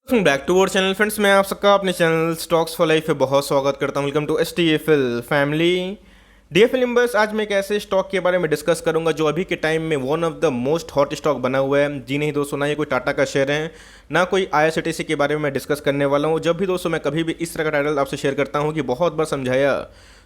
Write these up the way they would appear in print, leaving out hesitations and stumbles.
Welcome back to our channel friends. मैं आप सबका अपने चैनल स्टॉक्स फॉर लाइफ पे बहुत स्वागत करता हूं। Welcome to STFL family. DFL members, आज मैं एक ऐसे स्टॉक के बारे में डिस्कस करूंगा जो अभी के टाइम में one of the most hot stock बना हुआ है। जी नहीं दोस्तों, ना ये कोई टाटा का शेयर है, ना कोई IRCTC के बारे में मैं डिस्कस करने वाला हूँ। जब भी दोस्तों मैं कभी भी इस तरह का टाइटल आपसे शेयर करता हूँ कि बहुत बार समझाया,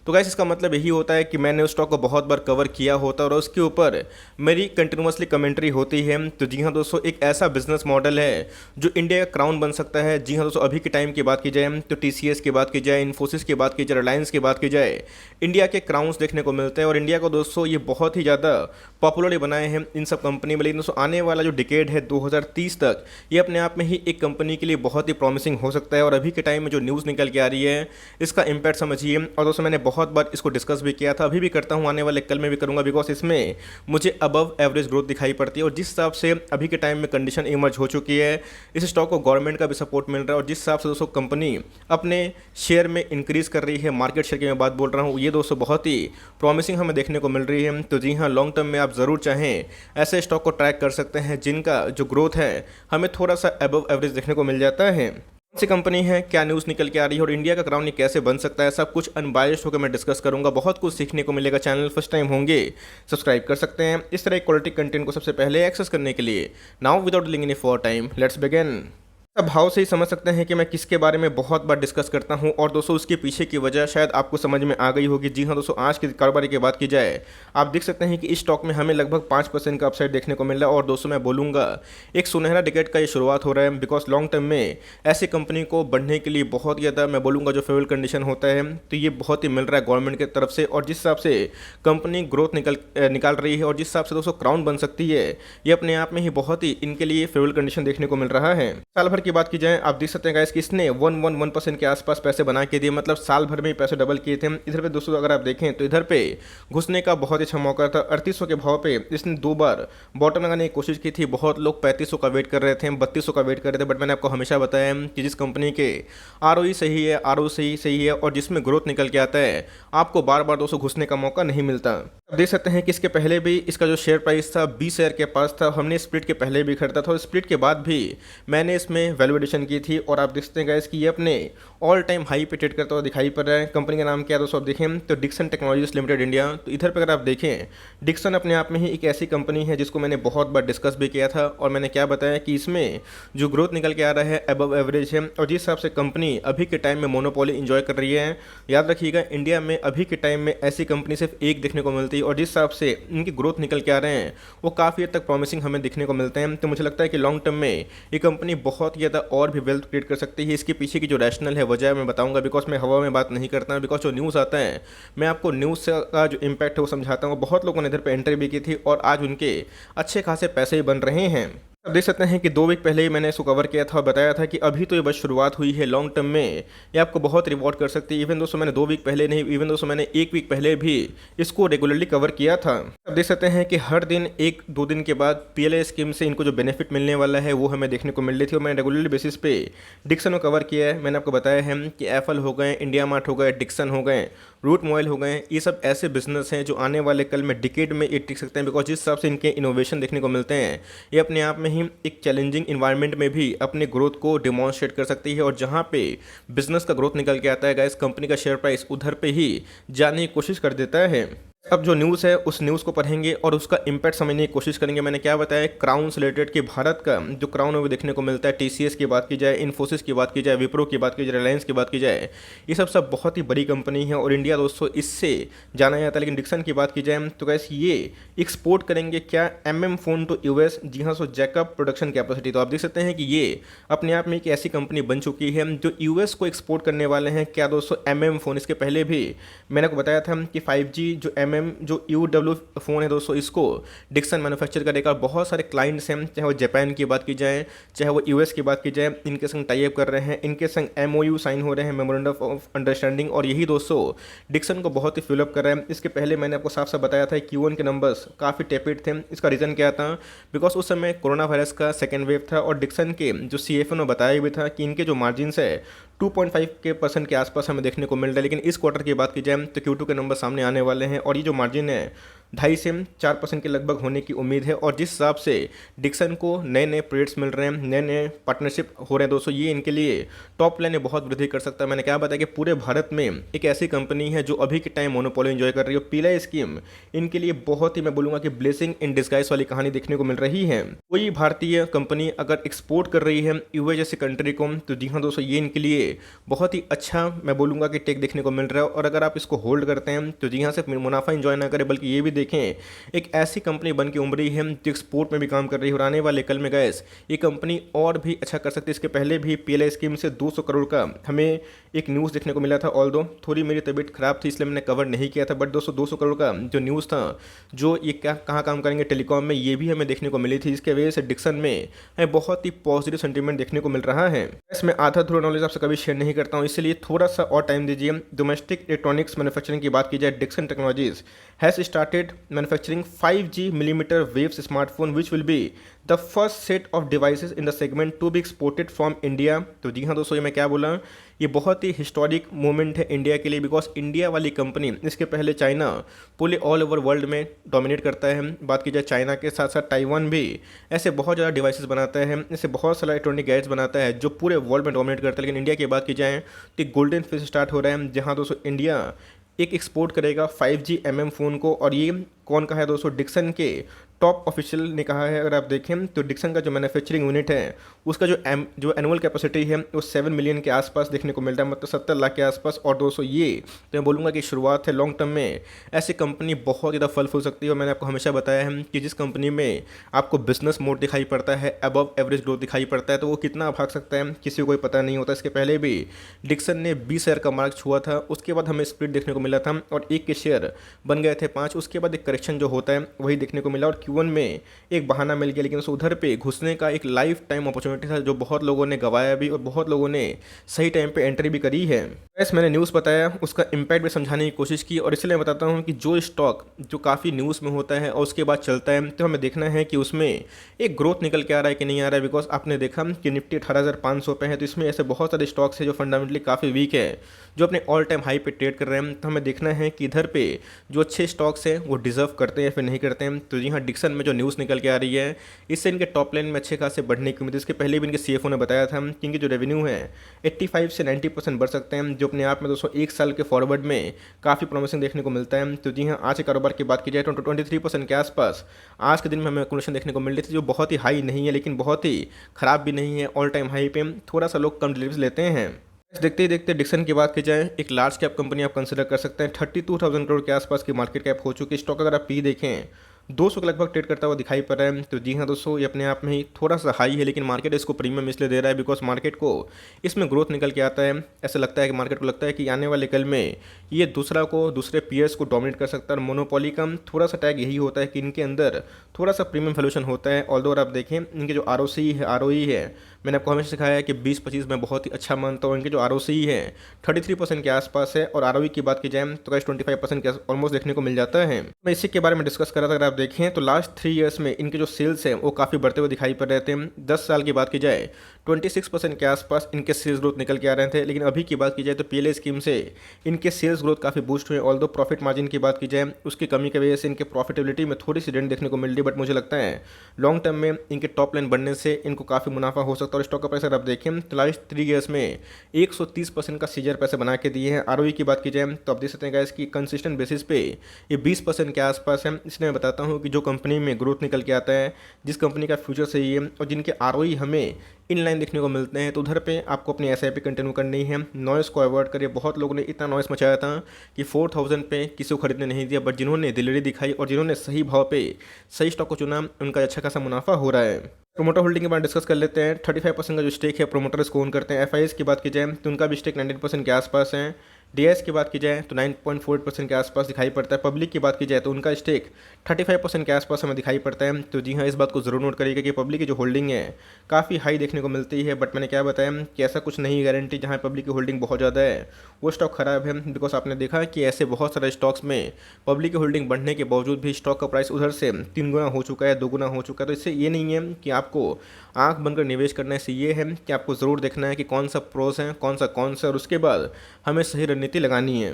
तो गाइस इसका मतलब यही होता है कि मैंने उस स्टॉक को बहुत बार कवर किया होता है और उसके ऊपर मेरी कंटिन्यूसली कमेंट्री होती है। तो जी हाँ दोस्तों, एक ऐसा बिजनेस मॉडल है जो इंडिया का क्राउन बन सकता है। जी हाँ दोस्तों, अभी के टाइम की बात की जाए तो TCS की बात की जाए, इन्फोसिस की बात की जाए, रिलायंस की बात की जाए, इंडिया के क्राउन्स देखने को मिलते हैं। और इंडिया को दोस्तों ये बहुत ही ज़्यादा पॉपुलर बनाए हैं इन सब कंपनी में। लेकिन दोस्तों आने वाला जो डिकेड है 2030 तक, ये अपने आप में ही एक कंपनी के लिए बहुत ही प्रॉमिसिंग हो सकता है। और अभी के टाइम में जो न्यूज़ निकल के आ रही है, इसका इम्पैक्ट समझिए। और दोस्तों मैंने बहुत बार इसको डिस्कस भी किया था, अभी भी करता हूँ, आने वाले कल में भी करूँगा, बिकॉज इसमें मुझे अबव एवरेज ग्रोथ दिखाई पड़ती है। और जिस हिसाब से अभी के टाइम में कंडीशन इमर्ज हो चुकी है, इस स्टॉक को गवर्नमेंट का भी सपोर्ट मिल रहा है। और जिस हिसाब से दोस्तों कंपनी अपने शेयर में इंक्रीज कर रही है, मार्केट शेयर की मैं बात बोल रहा हूँ, ये दोस्तों बहुत ही प्रॉमिसिंग हमें देखने को मिल रही है। तो जी हाँ, लॉन्ग टर्म में आप ज़रूर चाहें ऐसे स्टॉक को ट्रैक कर सकते हैं जिनका जो ग्रोथ है हमें थोड़ा सा अबव एवरेज देखने को मिल जाता है। कौन सी कंपनी है, क्या न्यूज़ निकल के आ रही है और इंडिया का क्राउन ये कैसे बन सकता है, सब कुछ अनबायस्ड होकर मैं डिस्कस करूंगा। बहुत कुछ सीखने को मिलेगा। चैनल फर्स्ट टाइम होंगे, सब्सक्राइब कर सकते हैं इस तरह क्वालिटी कंटेंट को सबसे पहले एक्सेस करने के लिए। Now without delaying any for time, let's begin. अब भाव से ही समझ सकते हैं कि मैं किसके बारे में बहुत बार डिस्कस करता हूं। और दोस्तों उसके पीछे की वजह शायद आपको समझ में आ गई होगी। जी हाँ दोस्तों, आज की कारोबार की बात की जाए, आप देख सकते हैं कि इस स्टॉक में हमें लगभग 5% का अपसाइड देखने को मिल रहा है। और दोस्तों मैं बोलूँगा एक सुनहरा डिकेड का ये शुरुआत हो रहा है, बिकॉज लॉन्ग टर्म में ऐसी कंपनी को बढ़ने के लिए बहुत ज़्यादा मैं बोलूँगा जो फेवरेबल कंडीशन होता है, तो ये बहुत ही मिल रहा है गवर्नमेंट की तरफ से। और जिस हिसाब से कंपनी ग्रोथ निकाल रही है और जिस हिसाब से दोस्तों क्राउन बन सकती है, ये अपने आप में ही बहुत ही इनके लिए फेवरेबल कंडीशन देखने को मिल रहा है। साल भर की बात की जाए, आप देख सकते हैं गाइस कि इसने 111% के आसपास पैसे बना के दिए, मतलब साल भर में ही पैसे डबल किए थे। इधर पे दोस्तों अगर आप देखें तो इधर पे घुसने का बहुत ही अच्छा मौका था। 3800 के भाव पे इसने 2 बार बॉटम लगाने की कोशिश की थी। बहुत लोग 3500 का वेट कर रहे थे, 3200 का वेट कर रहे थे, बट मैंने आपको हमेशा बताया कि जिस कंपनी के ROE सही है, ROC सही है और जिसमें ग्रोथ निकल के आता है, आपको बार बार दोस्तों घुसने का मौका नहीं मिलता। अब देख सकते हैं कि इसके पहले भी इसका जो शेयर प्राइस था 20 शेयर के पास था। हमने स्प्लिट के पहले भी खरीदा था और स्प्लिट के बाद भी मैंने इसमें वैल्यूएशन की थी। और आप देखते हैं गाइस कि ये अपने ऑल टाइम हाई पे ट्रेड करता हुआ दिखाई पड़ रहा है। कंपनी का नाम क्या है दोस्तों, आप देखें तो डिक्सन टेक्नोलॉजीज लिमिटेड इंडिया। तो इधर पर अगर आप देखें, डिक्सन अपने आप में ही एक ऐसी कंपनी है जिसको मैंने बहुत बार डिस्कस भी किया था। और मैंने क्या बताया कि इसमें जो ग्रोथ निकल के आ रहा है अबव एवरेज है। और जिस हिसाब से कंपनी अभी के टाइम में मोनोपोली इंजॉय कर रही है, याद रखिएगा इंडिया में अभी के टाइम में ऐसी कंपनी सिर्फ एक देखने को मिलती है। और जिस हिसाब से इनकी ग्रोथ निकल के आ रहे हैं, वो काफ़ी हद तक प्रॉमिसिंग हमें दिखने को मिलते हैं। तो मुझे लगता है कि लॉन्ग टर्म में ये कंपनी बहुत ज़्यादा और भी वेल्थ क्रिएट कर सकती है। इसके पीछे की जो रैशनल है, वजह मैं बताऊंगा, बिकॉज मैं हवा में बात नहीं करता, बिकॉज जो न्यूज़ आता है मैं आपको न्यूज़ का जो इम्पैक्ट है वो समझाता हूँ। बहुत लोगों ने इधर पे एंट्री भी की थी और आज उनके अच्छे खासे पैसे ही बन रहे हैं। अब देख सकते हैं कि 2 वीक पहले ही मैंने इसको कवर किया था और बताया था कि अभी तो ये बस शुरुआत हुई है, लॉन्ग टर्म में ये आपको बहुत रिवॉर्ड कर सकती है। इवन दोस्तों मैंने 2 वीक पहले नहीं, इवन दोस्तों मैंने 1 वीक पहले भी इसको रेगुलरली कवर किया था। अब देख सकते हैं कि हर दिन 1-2 दिन के बाद PLI स्कीम से इनको जो बेनिफिट मिलने वाला है वो हमें देखने को मिल रही थी। और मैंने रेगुलरली बेसिस पे डिक्सन को कवर किया है। मैंने आपको बताया है कि एफल हो गए, इंडिया मार्ट हो गए, डिक्सन हो गए, रूट मोबाइल हो गए, ये सब ऐसे बिजनेस हैं जो आने वाले कल में डिकेड में ये टिक सकते हैं। बिकॉज जिस हिसाब से इनके इनोवेशन देखने को मिलते हैं, ये अपने आप में ही एक चैलेंजिंग इन्वायरमेंट में भी अपने ग्रोथ को डिमॉन्स्ट्रेट कर सकती है। और जहाँ पे बिजनेस का ग्रोथ निकल के आता है गाइस, कंपनी का शेयर प्राइस उधर पे ही जाने की कोशिश कर देता है। अब जो न्यूज़ है उस न्यूज़ को पढ़ेंगे और उसका इम्पैक्ट समझने की कोशिश करेंगे। मैंने क्या बताया, क्राउन से रिलेटेड कि भारत का जो क्राउन है वो देखने को मिलता है। TCS की बात की जाए, इन्फोसिस की बात की जाए, विप्रो की बात की जाए, रिलायंस की बात की जाए, ये सब बहुत ही बड़ी कंपनी है और इंडिया दोस्तों इससे जाना जाता है। लेकिन डिक्सन की बात की जाए तो कैसे ये एक्सपोर्ट करेंगे क्या फोन टू US। जी हाँ, सो जैकअप प्रोडक्शन कैपेसिटी। तो आप देख सकते हैं कि ये अपने आप में एक ऐसी कंपनी बन चुकी है जो US को एक्सपोर्ट करने वाले हैं। क्या दोस्तों, फोन। इसके पहले भी मैंने आपको बताया था कि 5G जो UW फ़ोन है दोस्तों, इसको डिक्सन मैन्युफैक्चर करेगा। बहुत सारे क्लाइंट्स हैं, चाहे वो जापान की बात की जाए, चाहे वो US की बात की जाए, इनके संग टाई अप कर रहे हैं, इनके संग MOU साइन हो रहे हैं, मेमोरेंडम ऑफ अंडरस्टैंडिंग। और यही दोस्तों डिक्सन को बहुत ही फिलअप कर रहे हैं। इसके पहले मैंने आपको साफ साफ बताया था Q1 के नंबर्स काफ़ी टेपिड थे। इसका रीज़न क्या था, बिकॉज उस समय कोरोना वायरस का सेकेंड वेव था और डिक्सन के जो CFO ने बताया भी था कि इनके जो मार्जिन है 2.5% के आसपास हमें देखने को मिल रहा है। लेकिन इस क्वार्टर की बात की जाए तो Q2 के नंबर सामने आने वाले हैं और ये जो मार्जिन है 2.5 से 4% के लगभग होने की उम्मीद है। और जिस हिसाब से डिक्सन को नए नए प्रोजेक्ट्स मिल रहे हैं, नए नए पार्टनरशिप हो रहे हैं दोस्तों, ये इनके लिए टॉप लाइन में बहुत वृद्धि कर सकता है। मैंने क्या बताया कि पूरे भारत में एक ऐसी कंपनी है जो अभी के टाइम मोनोपोली एंजॉय कर रही है। पीला स्कीम इनके लिए बहुत ही, मैं बोलूँगा कि ब्लेसिंग इन डिस्गाइज वाली कहानी देखने को मिल रही है। कोई भारतीय कंपनी अगर एक्सपोर्ट कर रही है यूएस जैसी कंट्री को, तो जी हाँ दोस्तों, ये इनके लिए बहुत ही अच्छा, मैं बोलूँगा कि टेक देखने को मिल रहा है। और अगर आप इसको होल्ड करते हैं तो जी हाँ, सिर्फ मुनाफा एंजॉय ना करें बल्कि ये भी देखें एक ऐसी कंपनी बन के उभरी है जो एक्सपोर्ट में भी काम कर रही है। और आने वाले कल में गैस ये कंपनी और भी अच्छा कर सकती है। इसके पहले भी पीएलआई स्कीम से 200 करोड़ का हमें एक न्यूज़ देखने को मिला था। ऑल दो थोड़ी मेरी तबीयत खराब थी इसलिए मैंने कवर नहीं किया था, बट दोस्तों 200 करोड़ का जो न्यूज़ था, जो ये क्या कहाँ काम करेंगे टेलीकॉम में, ये भी हमें देखने को मिली थी। इसके वजह से डिक्सन में हमें बहुत ही पॉजिटिव सेंटीमेंट देखने को मिल रहा है। इसमें आधा थोड़ा नॉलेज आपसे कभी शेयर नहीं करता हूँ, इसलिए थोड़ा सा और टाइम दीजिए। डोमेस्टिक इलेक्ट्रॉनिक्स मैन्युफैक्चरिंग की बात की जाए, Dixon Technologies has started manufacturing 5G millimeter waves smartphone which will be the first set of devices in the segment to be exported from India. तो जी हाँ दोस्तों, ये मैं क्या बोला, ये बहुत ही हिस्टोरिक मोमेंट है इंडिया के लिए, बिकॉज इंडिया वाली कंपनी इसके पहले चाइना पूरे ऑल ओवर वर्ल्ड में डोमिनेट करता है। बात की जाए चाइना के साथ साथ ताइवान भी ऐसे बहुत ज़्यादा डिवाइसेस बनाता है, ऐसे बहुत सारा इलेक्ट्रॉनिक गैजेट्स बनाता है जो पूरे वर्ल्ड में डोमिनेट करता है। लेकिन इंडिया की बात की जाए तो गोल्डन फेज स्टार्ट हो रहा है, जहाँ दोस्तों इंडिया एक एक्सपोर्ट करेगा 5G MM फ़ोन को। और ये कौन कहा है दोस्तों, डिक्सन के टॉप ऑफिशियल ने कहा है। अगर आप देखें तो डिक्सन का जो मैन्युफैक्चरिंग यूनिट है उसका जो एनुअल कैपेसिटी है वो 7 मिलियन के आसपास देखने को मिल रहा है, मतलब 70 लाख के आसपास। और दोस्तों ये तो मैं बोलूँगा कि शुरुआत है, लॉन्ग टर्म में ऐसी कंपनी बहुत ज़्यादा फल फूल सकती है। और मैंने आपको हमेशा बताया है कि जिस कंपनी में आपको बिजनेस मोड दिखाई पड़ता है, अबव एवरेज ग्रोथ दिखाई पड़ता है, तो वो कितना भाग सकता है किसी को कोई पता नहीं होता। इसके पहले भी डिक्सन ने 20 शेयर का मार्क छुआ था, उसके बाद हमें स्प्लिट देखने को मिला था और एक के शेयर बन गए थे 5। उसके बाद एक करेक्शन जो होता है वही देखने को मिला और Q1 में एक बहाना मिल गया। लेकिन उधर पे घुसने का एक लाइफ टाइम अपॉर्चुनिटी था जो बहुत लोगों ने गवाया भी और बहुत लोगों ने सही टाइम पे एंट्री भी करी है। बस मैंने न्यूज़ बताया, उसका इम्पैक्ट भी समझाने की कोशिश की। और इसलिए मैं बताता हूँ कि जो स्टॉक जो काफ़ी न्यूज़ में होता है और उसके बाद चलता है, तो हमें देखना है कि उसमें एक ग्रोथ निकल के आ रहा है कि नहीं आ रहा है। बिकॉज आपने देखा कि निफ्टी 18,500 पे है, तो इसमें ऐसे बहुत सारे स्टॉक्स हैं जो फंडामेंटली काफ़ी वीक है, जो अपने ऑल टाइम हाई पे ट्रेड कर रहे हैं। तो हमें देखना है कि इधर पे जो अच्छे स्टॉक्स हैं वो डिजर्व करते हैं या फिर नहीं करते हैं। तो जी हाँ, डिक्सन में जो न्यूज़ निकल के आ रही है, इससे इनके टॉप लाइन में अच्छे खासे बढ़ने की उम्मीद है। इसके पहले भी इनके CFO ने बताया था कि इनके जो रेवेन्यू है 85 से 90% बढ़ सकते हैं, जो अपने आप में दोस्तों एक साल के फॉरवर्ड में काफ़ी प्रॉमिसिंग देखने को मिलता है। तो जी हाँ, आज के कारोबार की बात की जाए तो 23% के आसपास आज के दिन में हमें एक्यूमुलेशन देखने को मिल रही थी, जो बहुत ही हाई नहीं है लेकिन बहुत ही ख़राब भी नहीं है। ऑल टाइम हाई पे थोड़ा सा लोग कम डिलीवरीज लेते हैं। देखते ही देखते डिक्सन की बात की जाए, एक लार्ज कैप कंपनी आप कंसिडर कर सकते हैं। 32,000 करोड़ के आसपास की मार्केट कैप हो चुकी है। स्टॉक अगर आप पी देखें 200 के लगभग ट्रेड करता हुआ दिखाई पड़ रहा है। तो जी हाँ दोस्तों, ये अपने आप में ही थोड़ा सा हाई है, लेकिन मार्केट इसको प्रीमियम इसलिए दे रहा है बिकॉज मार्केट को इसमें ग्रोथ निकल के आता है। ऐसा लगता है कि मार्केट को लगता है कि आने वाले कल में ये दूसरे पीयर्स को डोमिनेट कर सकता है। और मोनोपोली का थोड़ा सा टैग यही होता है कि इनके अंदर थोड़ा सा प्रीमियम वैल्यूएशन होता है। ऑल्दो आप देखें इनके जो ROC है, ROE है, मैंने आपको हमेशा सिखाया है कि 20-25 में बहुत ही अच्छा मानता हूँ। इनके जो ROC है 33% के आसपास है और ROE की बात की जाए तो 25% के ऑलमोस्ट देखने को मिल जाता है। मैं इसी के बारे में डिस्कस कर रहा था। अगर आप देखें तो लास्ट 3 ईयर्स में इनके जो सेल्स हैं वो काफ़ी बढ़ते हुए दिखाई पड़ रहे थे। 10 साल की बात की जाए 26% के आसपास इनके सेल्स ग्रोथ निकल के आ रहे थे। लेकिन अभी की बात की जाए तो पीएलआई स्कीम से इनके सेल्स ग्रोथ काफ़ी बूस्ट हुए। ऑल्दो प्रॉफिट मार्जिन की बात की जाए उसकी कमी की वजह से इनके प्रॉफिटेबिलिटी में थोड़ी सी डेंट देखने को मिल रही, बट मुझे लगता है लॉन्ग टर्म में इनके टॉप लाइन बढ़ने से इनको काफ़ी मुनाफा हो सकता है। और स्टॉक का प्राइस अगर आप देखें तो लास्ट 3 ईयर्स में 130% का सीजर पैसे बना के दिए हैं। ROE की बात की जाए तो आप देख सकते हैं गाइस कि कंसिस्टेंट बेसिस पे ये 20% के आसपास है। इसलिए मैं बताता हूँ कि जो कंपनी में ग्रोथ निकल के आता है, जिस कंपनी का फ्यूचर सही है और जिनके ROE हमें इन लाइन देखने को मिलते हैं, तो उधर पे आपको अपनी SIP कंटिन्यू करनी है। नॉइस को अवॉइड करिए। बहुत लोगों ने इतना नॉइस मचाया था कि 4000 पे किसी को खरीदने नहीं दिया, बट जिन्होंने दिलेरी दिखाई और जिन्होंने सही भाव पे सही स्टॉक को चुना उनका अच्छा खासा मुनाफा हो रहा है। प्रोमोटर होल्डिंग के बारे में डिस्कस कर लेते हैं। 35% का जो स्टेक है प्रोमोटर्स को ओन करते हैं। FIs की बात की जाए तो उनका भी स्टेक 19% के आसपास है। DIs की बात की जाए तो 9.48% के आसपास दिखाई पड़ता है। पब्लिक की बात की जाए तो उनका स्टेक 35% के आसपास हमें दिखाई पड़ता है। तो जी हाँ, इस बात को ज़रूर नोट करिएगा कि पब्लिक की जो होल्डिंग है काफ़ी हाई देखने को मिलती है। बट मैंने क्या बताया कि ऐसा कुछ नहीं गारंटी जहाँ पब्लिक की होल्डिंग बहुत ज़्यादा है वो स्टॉक खराब है। बिकॉज आपने देखा कि ऐसे बहुत सारे स्टॉक्स में पब्लिक की होल्डिंग बढ़ने के बावजूद भी स्टॉक का प्राइस उधर से 3 गुना हो चुका है, 2 गुना हो चुका है। तो इससे ये नहीं है कि आपको आंख बनकर निवेश करने से, ये है कि आपको ज़रूर देखना है कि कौन सा प्रोस है, कौन सा और उसके बाद हमें सही रणनीति लगानी है।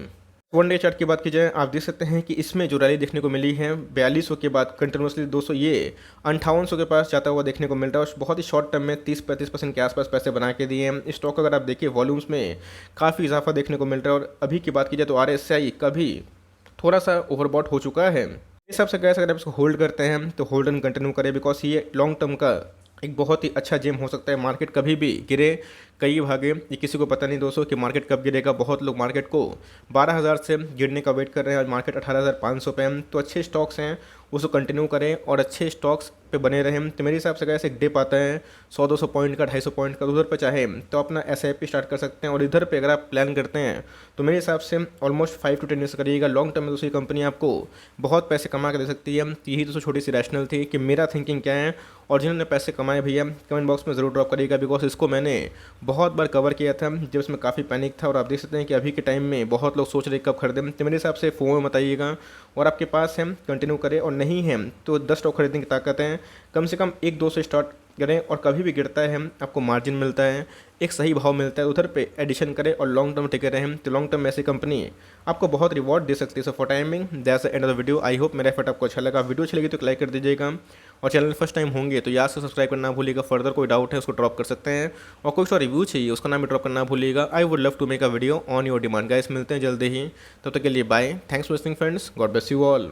वन डे चार्ट की बात की जाए, आप देख सकते हैं कि इसमें जो रैली देखने को मिली है 4200 के बाद कंटिन्यूसली 200 ये 5800 के पास जाता हुआ देखने को मिल रहा है और बहुत ही शॉर्ट टर्म में 30-35% के आसपास पैसे बना के दिए हैं। स्टॉक अगर आप देखिए वॉल्यूम्स में काफ़ी इजाफा देखने को मिल रहा है और अभी की बात की जाए तो RSI कभी थोड़ा सा ओवरबॉट हो चुका है। इस हिसाब से गैस अगर आप इसको होल्ड करते हैं तो होल्ड एंड कंटिन्यू करें, बिकॉज ये लॉन्ग टर्म का एक बहुत ही अच्छा जेम हो सकता है। मार्केट कभी भी गिरे कई भागे, ये किसी को पता नहीं दोस्तों कि मार्केट कब गिरेगा। बहुत लोग मार्केट को 12,000 से गिरने का वेट कर रहे हैं और मार्केट 18,500 पे है। तो अच्छे स्टॉक्स हैं उसको कंटिन्यू करें और अच्छे स्टॉक्स पे बने रहें। तो मेरे हिसाब से कैसे एक डिप आता है 100-200 पॉइंट का, 250 पॉइंट का, उधर पे चाहे तो अपना SIP स्टार्ट कर सकते हैं। और इधर पे अगर आप प्लान करते हैं तो मेरे हिसाब से ऑलमोस्ट 5 to 10 ईयर्स करिएगा। लॉन्ग टर्म में दूसरी कंपनी आपको बहुत पैसे कमा के दे सकती है। तो यही दोस्तों छोटी सी रैशनल थी कि मेरा थिंकिंग क्या है, और जिन्होंने पैसे कमाए भैया कमेंट बॉक्स में ज़रूर ड्रॉप करिएगा, बिकॉज इसको मैंने बहुत बार कवर किया था जब इसमें काफ़ी पैनिक था। और आप देख सकते हैं कि अभी के टाइम में बहुत लोग सोच रहे कब खरीदें। तो मेरे हिसाब से फोन मत आइएगा, और आपके पास है कंटिन्यू करें, और नहीं है तो 10 स्टॉक खरीदने की ताकत है। कम से कम 1-2 से स्टार्ट करें, और कभी भी गिरता है आपको मार्जिन मिलता है, एक सही भाव मिलता है, उधर पे एडिशन करें और लॉन्ग टर्म टिके रहें। तो लॉन्ग टर्म में ऐसी कंपनी आपको बहुत रिवॉर्ड दे सकती है। So for timing that's the end of the video. I hope मेरा एफर्ट आपको अच्छा लगा। वीडियो अच्छी लगी तो लाइक कर दीजिएगा, और चैनल फर्स्ट टाइम होंगे तो याद से सब्सक्राइब करना भूलिएगा। फर्दर कोई डाउट है उसको ड्रॉप कर सकते हैं, और कोई सा रिव्यू चाहिए उसका नाम भी ड्रॉप करना भूलिएगा। I would love to make a video on your demand. Guys मिलते हैं जल्दी ही, तब तक के लिए bye. Thanks for listening friends, God bless you all.